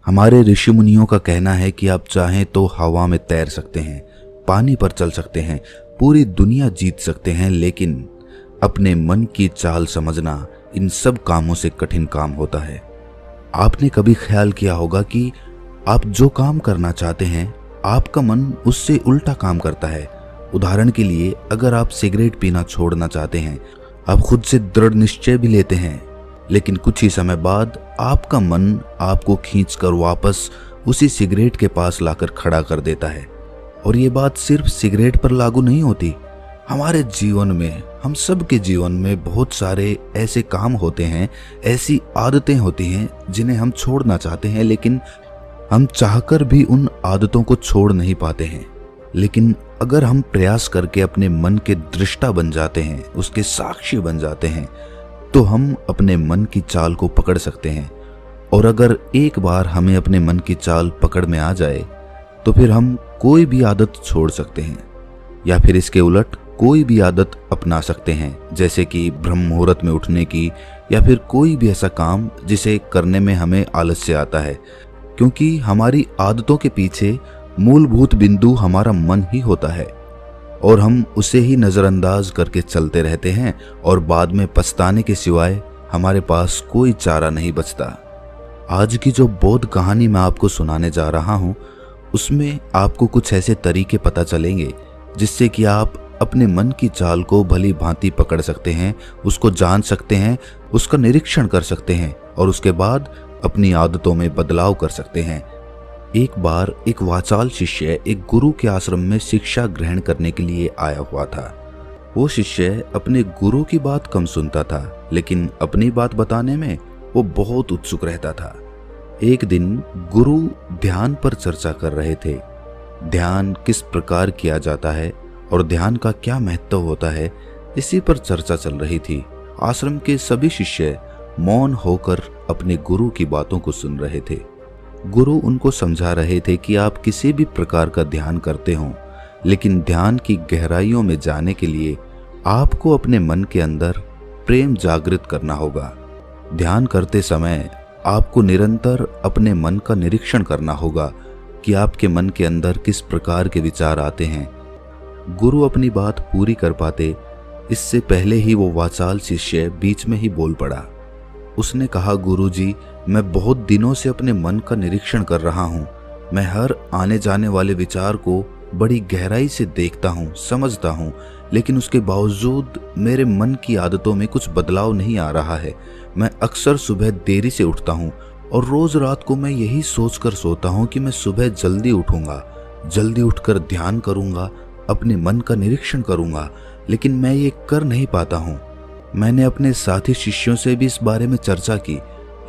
हमारे ऋषि मुनियों का कहना है कि आप चाहें तो हवा में तैर सकते हैं, पानी पर चल सकते हैं, पूरी दुनिया जीत सकते हैं, लेकिन अपने मन की चाल समझना इन सब कामों से कठिन काम होता है। आपने कभी ख्याल किया होगा कि आप जो काम करना चाहते हैं आपका मन उससे उल्टा काम करता है। उदाहरण के लिए, अगर आप सिगरेट पीना छोड़ना चाहते हैं, आप खुद से दृढ़ निश्चय भी लेते हैं, लेकिन कुछ ही समय बाद आपका मन आपको खींचकर वापस उसी सिगरेट के पास लाकर खड़ा कर देता है। और ये बात सिर्फ सिगरेट पर लागू नहीं होती। हमारे जीवन में, हम सब के जीवन में बहुत सारे ऐसे काम होते हैं, ऐसी आदतें होती हैं जिन्हें हम छोड़ना चाहते हैं, लेकिन हम चाहकर भी उन आदतों को छोड़ नहीं पाते हैं। लेकिन अगर हम प्रयास करके अपने मन के दृष्टा बन जाते हैं, उसके साक्षी बन जाते हैं, तो हम अपने मन की चाल को पकड़ सकते हैं। और अगर एक बार हमें अपने मन की चाल पकड़ में आ जाए तो फिर हम कोई भी आदत छोड़ सकते हैं, या फिर इसके उलट कोई भी आदत अपना सकते हैं, जैसे कि ब्रह्म मुहूर्त में उठने की, या फिर कोई भी ऐसा काम जिसे करने में हमें आलस्य आता है, क्योंकि हमारी आदतों के पीछे मूलभूत बिंदु हमारा मन ही होता है और हम उसे ही नज़रअंदाज करके चलते रहते हैं और बाद में पछताने के सिवाय हमारे पास कोई चारा नहीं बचता। आज की जो बोध कहानी मैं आपको सुनाने जा रहा हूँ, उसमें आपको कुछ ऐसे तरीके पता चलेंगे जिससे कि आप अपने मन की चाल को भली भांति पकड़ सकते हैं, उसको जान सकते हैं, उसका निरीक्षण कर सकते हैं और उसके बाद अपनी आदतों में बदलाव कर सकते हैं। एक बार एक वाचाल शिष्य एक गुरु के आश्रम में शिक्षा ग्रहण करने के लिए आया हुआ था। वो शिष्य अपने गुरु की बात कम सुनता था, लेकिन अपनी बात बताने में वो बहुत उत्सुक रहता था। एक दिन गुरु ध्यान पर चर्चा कर रहे थे। ध्यान किस प्रकार किया जाता है और ध्यान का क्या महत्व होता है, इसी पर चर्चा चल रही थी। आश्रम के सभी शिष्य मौन होकर अपने गुरु की बातों को सुन रहे थे। गुरु उनको समझा रहे थे कि आप किसी भी प्रकार का ध्यान करते हो, लेकिन ध्यान की गहराइयों में जाने के लिए आपको अपने मन के अंदर प्रेम जागृत करना होगा। ध्यान करते समय आपको निरंतर अपने मन का निरीक्षण करना होगा कि आपके मन के अंदर किस प्रकार के विचार आते हैं। गुरु अपनी बात पूरी कर पाते इससे पहले ही वो वाचाल शिष्य बीच में ही बोल पड़ा। उसने कहा, गुरुजी, मैं बहुत दिनों से अपने मन का निरीक्षण कर रहा हूँ। मैं हर आने जाने वाले विचार को बड़ी गहराई से देखता हूँ, समझता हूँ, लेकिन उसके बावजूद मेरे मन की आदतों में कुछ बदलाव नहीं आ रहा है। मैं अक्सर सुबह देरी से उठता हूँ और रोज रात को मैं यही सोचकर सोता हूँ कि मैं सुबह जल्दी उठूंगा, जल्दी उठकर ध्यान करूंगा, अपने मन का निरीक्षण करूंगा, लेकिन मैं ये कर नहीं पाता हूँ। मैंने अपने साथी शिष्यों से भी इस बारे में चर्चा की,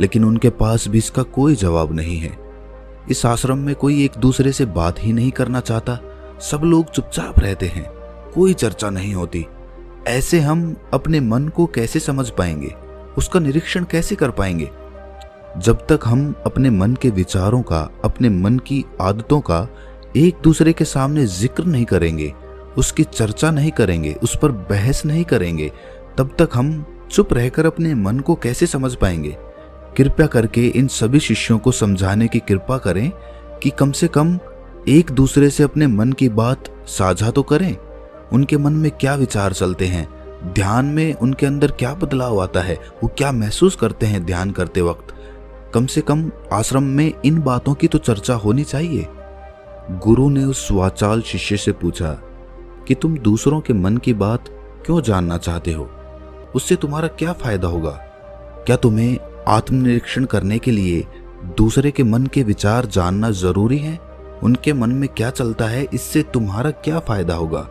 लेकिन उनके पास भी इसका कोई जवाब नहीं है। इस आश्रम में कोई एक दूसरे से बात ही नहीं करना चाहता। सब लोग चुपचाप रहते हैं, कोई चर्चा नहीं होती। ऐसे हम अपने मन को कैसे समझ पाएंगे, उसका निरीक्षण कैसे कर पाएंगे? जब तक हम अपने मन के विचारों का, अपने मन की आदतों का एक दूसरे के सामने जिक्र नहीं करेंगे, उसकी चर्चा नहीं करेंगे, उस पर बहस नहीं करेंगे, तब तक हम चुप रहकर अपने मन को कैसे समझ पाएंगे? कृपया करके इन सभी शिष्यों को समझाने की कृपा करें कि कम से कम एक दूसरे से अपने मन की बात साझा तो करें। उनके मन में क्या विचार चलते हैं, ध्यान में उनके अंदर क्या बदलाव आता है, वो क्या महसूस करते हैं ध्यान करते वक्त। कम से कम आश्रम में इन बातों की तो चर्चा होनी चाहिए। गुरु ने उस वाचाल शिष्य से पूछा कि तुम दूसरों के मन की बात क्यों जानना चाहते हो? उससे तुम्हारा क्या फायदा होगा? क्या तुम्हें आत्मनिरीक्षण करने के लिए दूसरे के मन के विचार जानना जरूरी है? उनके मन में क्या चलता है, इससे तुम्हारा क्या फायदा होगा?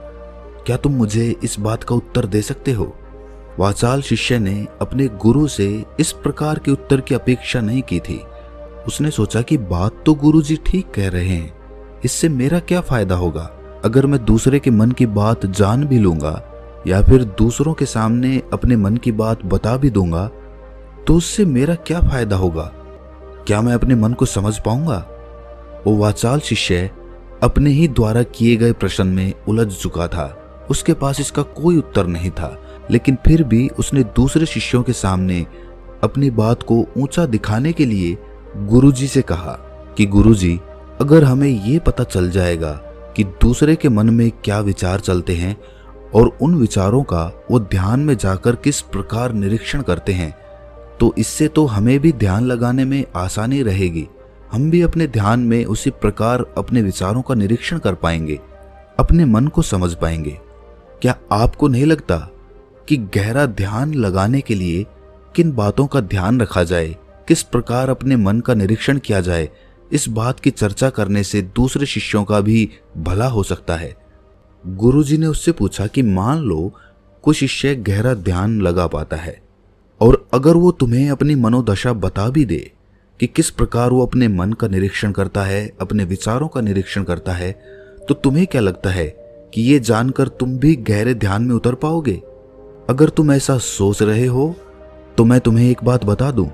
क्या तुम मुझे इस बात का उत्तर दे सकते हो? वाचाल शिष्य ने अपने गुरु से इस प्रकार के उत्तर की अपेक्षा नहीं की थी। उसने सोचा कि बात तो गुरुजी ठीक कह रहे हैं, इससे मेरा क्या फायदा होगा? अगर मैं दूसरे के मन की बात जान भी लूंगा या फिर दूसरों के सामने अपने मन की बात बता भी दूंगा, तो उससे मेरा क्या फायदा होगा? क्या मैं अपने मन को समझ पाऊंगा? वो वाचाल शिष्य अपने ही द्वारा किए गए प्रश्न में उलझ चुका था। उसके पास इसका कोई उत्तर नहीं था, लेकिन फिर भी उसने दूसरे शिष्यों के सामने अपनी बात को ऊंचा दिखाने के लिए गुरुजी से कहा, कि गुरुजी, अगर हमें ये पता चल जाएगा कि दूसरे के मन में क्या विचार चलते हैं और उन विचारों का वो ध्यान में जाकर किस प्रकार निरीक्षण करते हैं, तो इससे तो हमें भी ध्यान लगाने में आसानी रहेगी। हम भी अपने ध्यान में उसी प्रकार अपने विचारों का निरीक्षण कर पाएंगे, अपने मन को समझ पाएंगे। क्या आपको नहीं लगता कि गहरा ध्यान लगाने के लिए किन बातों का ध्यान रखा जाए, किस प्रकार अपने मन का निरीक्षण किया जाए, इस बात की चर्चा करने से दूसरे शिष्यों का भी भला हो सकता है। गुरुजी ने उससे पूछा कि मान लो कोई शिष्य गहरा ध्यान लगा पाता है और अगर वो तुम्हें अपनी मनोदशा बता भी दे कि किस प्रकार वो अपने मन का निरीक्षण करता है, अपने विचारों का निरीक्षण करता है, तो तुम्हें क्या लगता है कि ये जानकर तुम भी गहरे ध्यान में उतर पाओगे? अगर तुम ऐसा सोच रहे हो तो मैं तुम्हें एक बात बता दूं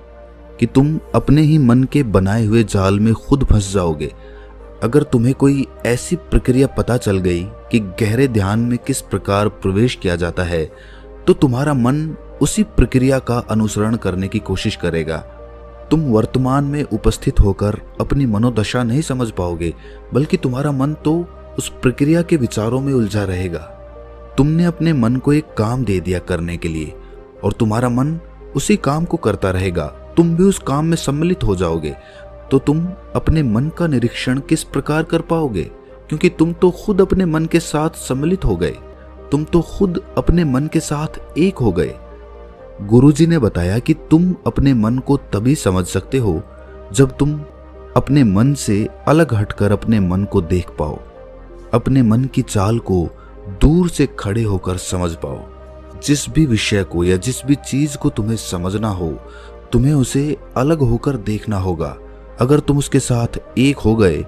कि तुम अपने ही मन के बनाए हुए जाल में खुद फंस जाओगे। अगर तुम्हें कोई ऐसी प्रक्रिया पता चल गई कि गहरे ध्यान में किस प्रकार प्रवेश किया जाता है, तो तुम्हारा मन उसी प्रक्रिया का अनुसरण करने की कोशिश करेगा। तुम वर्तमान में उपस्थित होकर अपनी मनोदशा नहीं समझ पाओगे, बल्कि तुम्हारा मन तो उस प्रक्रिया के विचारों में उलझा रहेगा। तुमने अपने मन को एक काम दे दिया करने के लिए और तुम्हारा मन उसी काम को करता रहेगा। तुम भी उस काम में सम्मिलित हो जाओगे, तो तुम अपने मन का निरीक्षण किस प्रकार कर पाओगे? क्योंकि तुम तो खुद अपने मन के साथ सम्मिलित हो गए, तुम तो खुद अपने मन के साथ एक हो गए। गुरुजी ने बताया कि तुम अपने मन को तभी समझ सकते हो जब तुम अपने मन से अलग हटकर अपने मन को देख पाओ, अपने मन की चाल को दूर से खड़े होकर समझ पाओ। जिस भी विषय को या जिस भी चीज को तुम्हें समझना हो, तुम्हें उसे अलग होकर देखना होगा। अगर तुम उसके साथ एक हो गए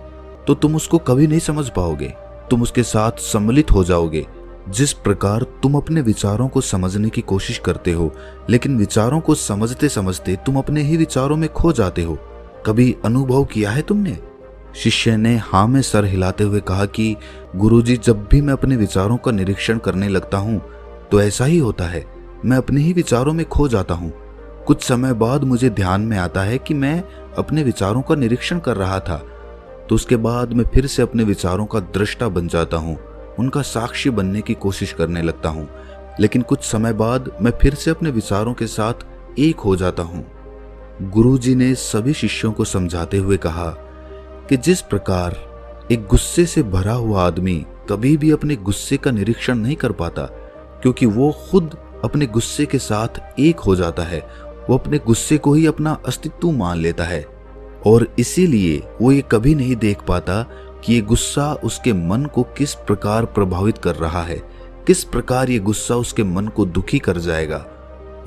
तो तुम उसको कभी नहीं समझ पाओगे, तुम उसके साथ सम्मिलित हो जाओगे। जिस प्रकार तुम अपने विचारों को समझने की कोशिश करते हो, लेकिन विचारों को समझते समझते तुम अपने ही विचारों में खो जाते हो, कभी अनुभव किया है तुमने? शिष्य ने हाँ में सर हिलाते हुए कहा कि गुरुजी, जब भी मैं अपने विचारों का निरीक्षण करने लगता हूँ तो ऐसा ही होता है, मैं अपने ही विचारों में खो जाता हूँ। कुछ समय बाद मुझे ध्यान में आता है कि मैं अपने विचारों का निरीक्षण कर रहा था, तो उसके बाद मैं फिर से अपने विचारों का दृष्टा बन जाता हूँ, उनका साक्षी बनने की कोशिश करने लगता हूँ। लेकिन कुछ समय बाद मैं फिर से अपने विचारों के साथ एक हो जाता हूँ। गुरुजी ने सभी शिष्यों को समझाते हुए कहा कि जिस प्रकार एक गुस्से से भरा हुआ आदमी कभी भी अपने गुस्से का निरीक्षण नहीं कर पाता, क्योंकि वो खुद अपने गुस्से के साथ एक हो जाता है, वो अपने गुस्से को ही अपना अस्तित्व मान लेता है और इसीलिए वो ये कभी नहीं देख पाता कि ये गुस्सा उसके मन को किस प्रकार प्रभावित कर रहा है, किस प्रकार ये गुस्सा उसके मन को दुखी कर जाएगा।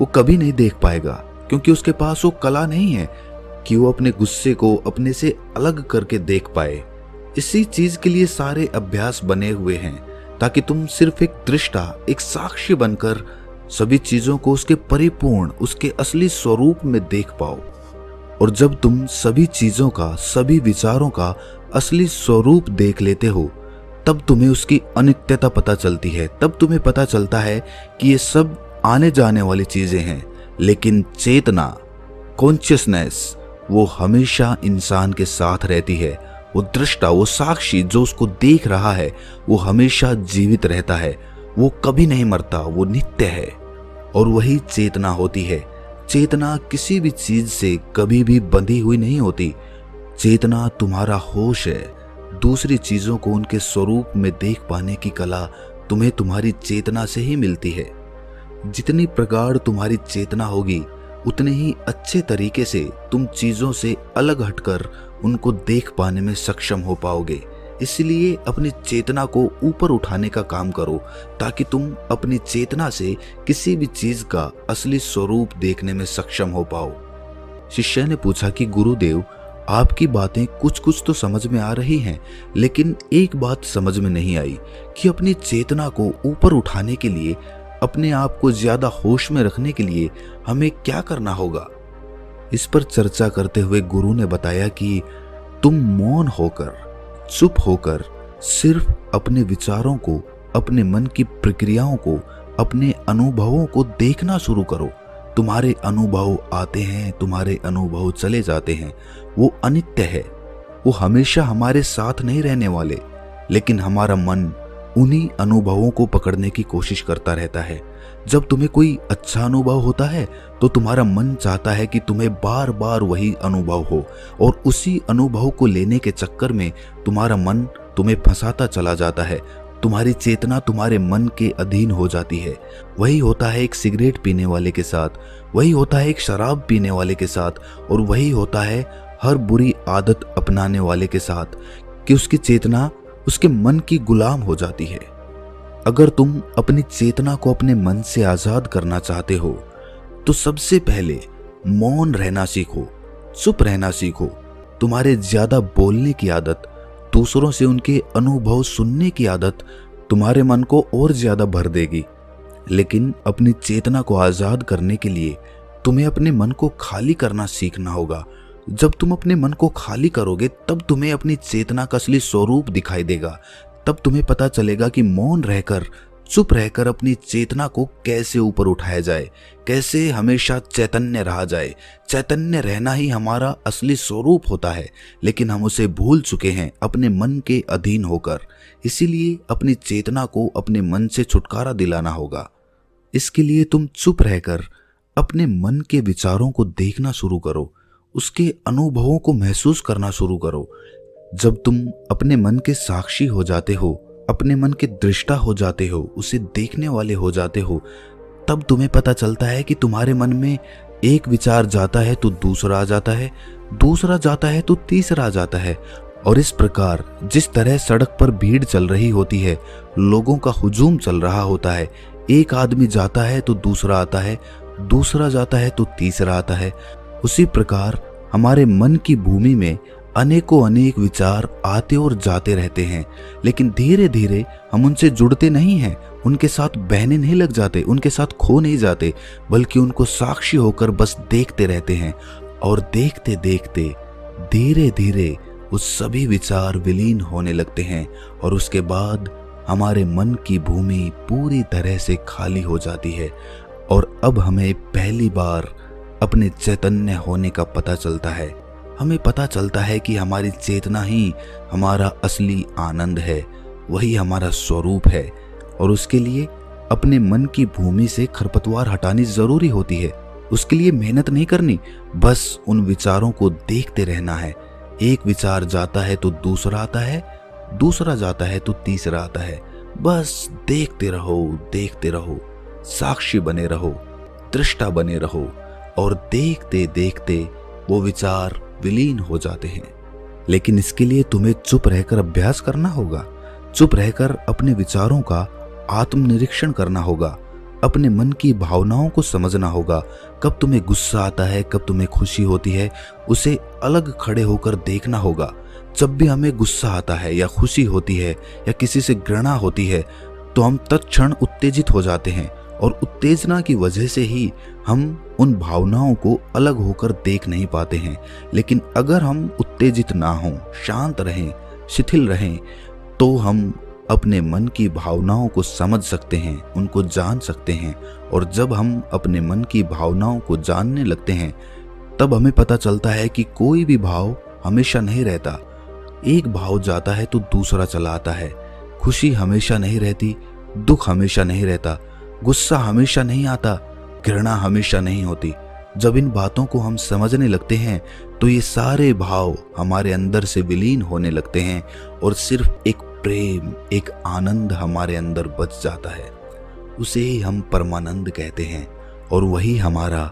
वो कभी नहीं देख पाएगा, क्योंकि उसके पास वो कला नहीं है कि वो अपने गुस्से को अपने से अलग करके देख पाए। इसी चीज के लिए सारे अभ्यास बने हुए हैं, ताकि तुम सिर्फ एक दृष्टा, एक साक्षी बनकर सभी चीजों को उसके परिपूर्ण, उसके असली स्वरूप में देख पाओ। और जब तुम सभी चीजों का, सभी विचारों का असली स्वरूप देख लेते हो, तब तुम्हें उसकी अनित्यता पता चलती है। तब तुम्हें पता चलता है कि ये सब आने जाने वाली चीजें हैं, लेकिन चेतना, कॉन्शियसनेस, वो हमेशा इंसान के साथ रहती है। वो दृष्टा, वो साक्षी जो उसको देख रहा है, वो हमेशा जीवित रहता है, वो कभी नहीं मरता, वो नित्य है। और वही चेतना होती है। चेतना किसी भी चीज से कभी भी बंधी हुई नहीं होती। चेतना तुम्हारा होश है। दूसरी चीजों को उनके स्वरूप में देख पाने की कला तुम्हें तुम्हारी चेतना से ही मिलती है। जितनी प्रगाढ़ तुम्हारी चेतना होगी, उतने ही अच्छे तरीके से तुम चीजों से अलग हटकर उनको देख पाने में सक्षम हो पाओगे। इसलिए अपनी चेतना को ऊपर उठाने का काम करो, ताकि तुम अपनी चेतना से किसी भी चीज का असली स्वरूप देखने में सक्षम हो पाओ। शिष्य ने पूछा कि गुरुदेव, आपकी बातें कुछ कुछ तो समझ में आ रही हैं, लेकिन एक बात समझ में नहीं आई कि अपनी चेतना को ऊपर उठाने के लिए, अपने आप को ज्यादा होश में रखने के लिए हमें क्या करना होगा। इस पर चर्चा करते हुए गुरु ने बताया कि तुम मौन होकर, चुप होकर सिर्फ अपने विचारों को, अपने मन की प्रक्रियाओं को, अपने अनुभवों को देखना शुरू करो। तुम्हारे अनुभव आते हैं, तुम्हारे अनुभव चले जाते हैं, वो अनित्य है। वो हमेशा हमारे साथ नहीं रहने वाले, लेकिन हमारा मन उन्हीं अनुभवों को पकड़ने की कोशिश करता रहता है। जब तुम्हें कोई अच्छा अनुभव होता है तो तुम्हारा मन चाहता है कि तुम्हें बार बार वही अनुभव हो, और उसी अनुभव को लेने के चक्कर में तुम्हारा मन तुम्हें फंसाता चला जाता है। तुम्हारी चेतना तुम्हारे मन के अधीन हो जाती है। वही होता है एक सिगरेट पीने वाले के साथ, वही होता है एक शराब पीने वाले के साथ, और वही होता है हर बुरी आदत अपनाने वाले के साथ, कि उसकी चेतना उसके मन की गुलाम हो जाती है। अगर तुम अपनी चेतना को अपने मन से आजाद करना चाहते हो तो सबसे पहले मौन रहना सीखो, चुप रहना सीखो। तुम्हारे ज्यादा बोलने की आदत, दूसरों से उनके अनुभव सुनने की आदत तुम्हारे मन को और ज्यादा भर देगी। लेकिन अपनी चेतना को आजाद करने के लिए तुम्हें अपने मन को खाली करना सीखना होगा। जब तुम अपने मन को खाली करोगे तब तुम्हें अपनी चेतना का असली स्वरूप दिखाई देगा। तब तुम्हें पता चलेगा कि मौन रहकर, चुप रहकर अपनी चेतना को कैसे ऊपर उठाया जाए, कैसे हमेशा चैतन्य रहा जाए। चैतन्य रहना ही हमारा असली स्वरूप होता है, लेकिन हम उसे भूल चुके हैं अपने मन के अधीन होकर। इसीलिए अपनी चेतना को अपने मन से छुटकारा दिलाना होगा। इसके लिए तुम चुप रहकर अपने मन के विचारों को देखना शुरू करो, उसके अनुभवों को महसूस करना शुरू करो। जब तुम अपने मन के साक्षी हो जाते हो, अपने मन के दृष्टा हो जाते हो, उसे देखने वाले हो जाते हो, तब तुम्हें पता चलता है कि तुम्हारे मन में एक विचार जाता है तो दूसरा आ जाता है, दूसरा जाता है तो तीसरा आ जाता है। और इस प्रकार जिस तरह सड़क पर भीड़ चल रही होती है, लोगों का हुजूम चल रहा होता है, एक आदमी जाता है तो दूसरा आता है, दूसरा जाता है तो तीसरा आता है, उसी प्रकार हमारे मन की भूमि में अनेकों अनेक विचार आते और जाते रहते हैं। लेकिन धीरे धीरे हम उनसे जुड़ते नहीं हैं, उनके साथ बहने नहीं लग जाते, उनके साथ खो नहीं जाते, बल्कि उनको साक्षी होकर बस देखते रहते हैं। और देखते देखते धीरे धीरे वो सभी विचार विलीन होने लगते हैं, और उसके बाद हमारे मन की भूमि पूरी तरह से खाली हो जाती है। और अब हमें पहली बार अपने चैतन्य होने का पता चलता है। हमें पता चलता है कि हमारी चेतना ही हमारा असली आनंद है, वही हमारा स्वरूप है। और उसके लिए अपने मन की भूमि से खरपतवार हटानी जरूरी होती है। उसके लिए मेहनत नहीं करनी, बस उन विचारों को देखते रहना है। एक विचार जाता है तो दूसरा आता है, दूसरा जाता है तो तीसरा आता है। बस देखते रहो, साक्षी बने रहो, दृष्टा बने रहो, और देखते देखते वो विचार विलीन हो जाते हैं। लेकिन इसके लिए तुम्हें चुप रहकर अभ्यास करना होगा, चुप रहकर अपने विचारों का आत्मनिरीक्षण करना होगा, अपने मन की भावनाओं को समझना होगा। कब तुम्हें गुस्सा आता है, कब तुम्हें खुशी होती है, उसे अलग खड़े होकर देखना होगा। जब भी हमें गुस्सा आता है या खुशी होती है या किसी से घृणा होती है तो हम तत्क्षण उत्तेजित हो जाते हैं, और उत्तेजना की वजह से ही हम उन भावनाओं को अलग होकर देख नहीं पाते हैं। लेकिन अगर हम उत्तेजित ना हों, शांत रहें, शिथिल रहें, तो हम अपने मन की भावनाओं को समझ सकते हैं, उनको जान सकते हैं। और जब हम अपने मन की भावनाओं को जानने लगते हैं तब हमें पता चलता है कि कोई भी भाव हमेशा नहीं रहता। एक भाव जाता है तो दूसरा चला आता है। खुशी हमेशा नहीं रहती, दुख हमेशा नहीं रहता, गुस्सा हमेशा नहीं आता, घृणा हमेशा नहीं होती। जब इन बातों को हम समझने लगते हैं तो ये सारे भाव हमारे अंदर से विलीन होने लगते हैं, और सिर्फ एक प्रेम, एक आनंद हमारे अंदर बच जाता है। उसे ही हम परमानंद कहते हैं, और वही हमारा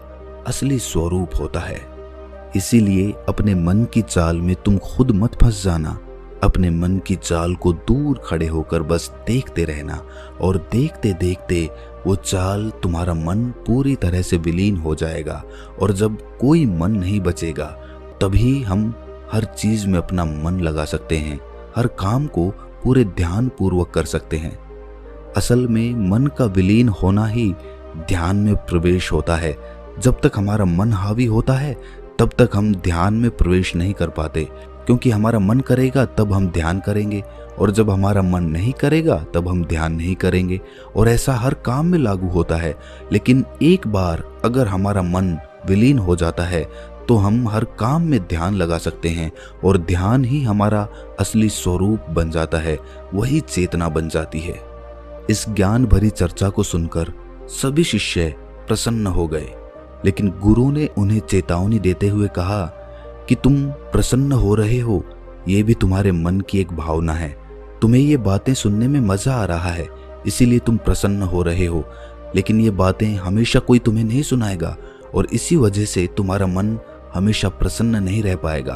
असली स्वरूप होता है। इसीलिए अपने मन की चाल में तुम खुद मत फंस जाना। अपने मन की चाल को दूर खड़े होकर बस देखते रहना, और देखते देखते वो चाल, तुम्हारा मन पूरी तरह से विलीन हो जाएगा। और जब कोई मन नहीं बचेगा तभी हम हर चीज में अपना मन लगा सकते हैं, हर काम को पूरे ध्यान पूर्वक कर सकते हैं। असल में मन का विलीन होना ही ध्यान में प्रवेश होता है। जब तक हमारा मन हावी होता है तब तक हम ध्यान में प्रवेश नहीं कर पाते, क्योंकि हमारा मन करेगा तब हम ध्यान करेंगे, और जब हमारा मन नहीं करेगा तब हम ध्यान नहीं करेंगे। और ऐसा हर काम में लागू होता है। लेकिन एक बार अगर हमारा मन विलीन हो जाता है तो हम हर काम में ध्यान लगा सकते हैं और ध्यान ही हमारा असली स्वरूप बन जाता है, वही चेतना बन जाती है। इस ज्ञान भरी चर्चा को सुनकर सभी शिष्य प्रसन्न हो गए, लेकिन गुरु ने उन्हें चेतावनी देते हुए कहा कि तुम प्रसन्न हो रहे हो, ये भी तुम्हारे मन की एक भावना है। तुम्हें ये बातें सुनने में मजा आ रहा है, इसीलिए तुम प्रसन्न हो रहे हो, लेकिन ये बातें हमेशा कोई तुम्हें नहीं सुनाएगा और इसी वजह से तुम्हारा मन हमेशा प्रसन्न नहीं रह पाएगा।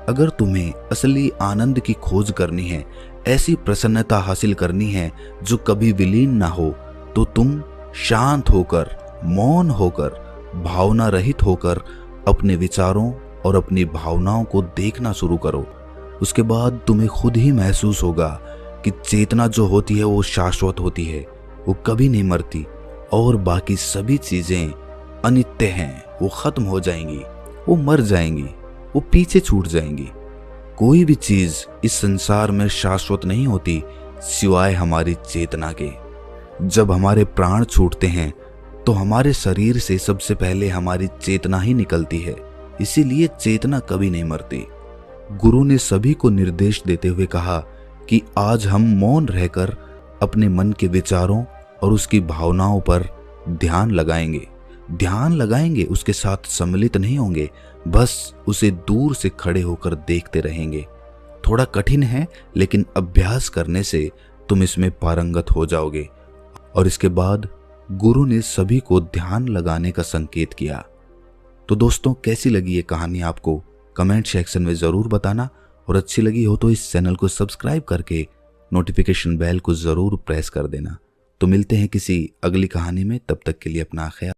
अगर तुम्हें असली आनंद की खोज करनी है, ऐसी प्रसन्नता हासिल करनी है जो कभी विलीन ना हो, तो तुम शांत होकर, मौन होकर, भावना रहित होकर अपने विचारों और अपनी भावनाओं को देखना शुरू करो। उसके बाद तुम्हें खुद ही महसूस होगा कि चेतना जो होती है वो शाश्वत होती है, वो कभी नहीं मरती और बाकी सभी चीजें अनित्य हैं, वो खत्म हो जाएंगी, वो मर जाएंगी, वो पीछे छूट जाएंगी। कोई भी चीज इस संसार में शाश्वत नहीं होती सिवाय हमारी चेतना के। जब हमारे प्राण छूटते हैं तो हमारे शरीर से सबसे पहले हमारी चेतना ही निकलती है, इसीलिए चेतना कभी नहीं मरती। गुरु ने सभी को निर्देश देते हुए कहा कि आज हम मौन रहकर अपने मन के विचारों और उसकी भावनाओं पर ध्यान लगाएंगे, उसके साथ सम्मिलित नहीं होंगे, बस उसे दूर से खड़े होकर देखते रहेंगे। थोड़ा कठिन है, लेकिन अभ्यास करने से तुम इसमें पारंगत हो जाओगे। और इसके बाद गुरु ने सभी को ध्यान लगाने का संकेत किया। तो दोस्तों, कैसी लगी ये कहानी आपको कमेंट सेक्शन में ज़रूर बताना, और अच्छी लगी हो तो इस चैनल को सब्सक्राइब करके नोटिफिकेशन बेल को ज़रूर प्रेस कर देना। तो मिलते हैं किसी अगली कहानी में, तब तक के लिए अपना ख्याल